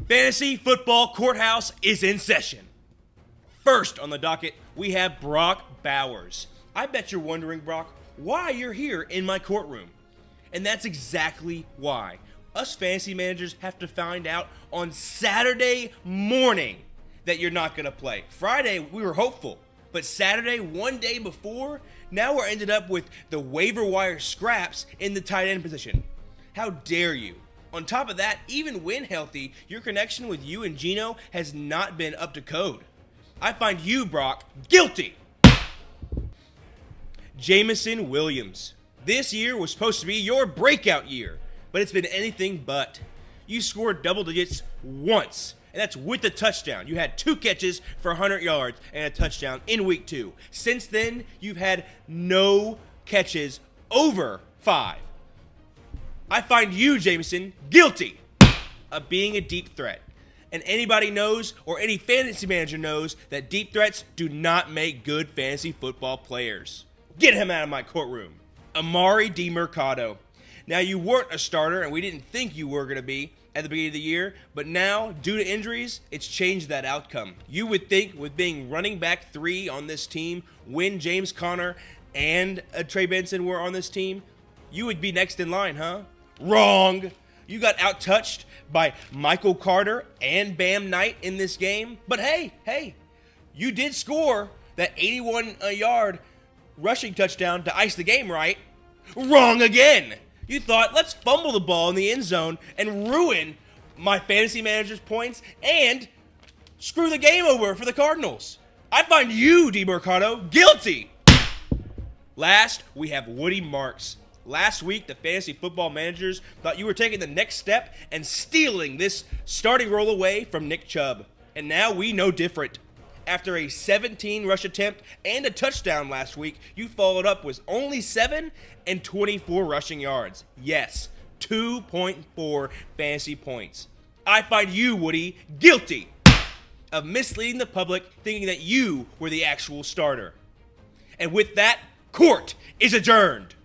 Fantasy Football Courthouse is in session. First on the docket, we have Brock Bowers. I bet you're wondering, Brock, why you're here in my courtroom. And that's exactly why. Us fantasy managers have to find out on Saturday morning that you're not going to play. Friday, we were hopeful. But Saturday, one day before, now we're ended up with the waiver wire scraps in the tight end position. How dare you? On top of that, even when healthy, your connection with you and Gino has not been up to code. I find you, Brock, guilty. Jameson Williams. This year was supposed to be your breakout year, but it's been anything but. You scored double digits once, and that's with a touchdown. You had 2 catches for 100 yards and a touchdown in week 2. Since then, you've had no catches over 5. I find you, Jameson, guilty of being a deep threat. And anybody knows, or any fantasy manager knows, that deep threats do not make good fantasy football players. Get him out of my courtroom. Amari DiMercado. Now, you weren't a starter, and we didn't think you were going to be at the beginning of the year, but now, due to injuries, it's changed that outcome. You would think with being running back 3 on this team, when James Conner and Trey Benson were on this team, you would be next in line, huh? Wrong. You got outtouched by Michael Carter and Bam Knight in this game. But hey, you did score that 81-yard rushing touchdown to ice the game, right? Wrong again. You thought, let's fumble the ball in the end zone and ruin my fantasy manager's points and screw the game over for the Cardinals. I find you, DiMercado, guilty. Last, we have Woody Marks. Last week, the fantasy football managers thought you were taking the next step and stealing this starting role away from Nick Chubb. And now we know different. After a 17 rush attempt and a touchdown last week, you followed up with only 7 and 24 rushing yards. Yes, 2.4 fantasy points. I find you, Woody, guilty of misleading the public thinking that you were the actual starter. And with that, court is adjourned.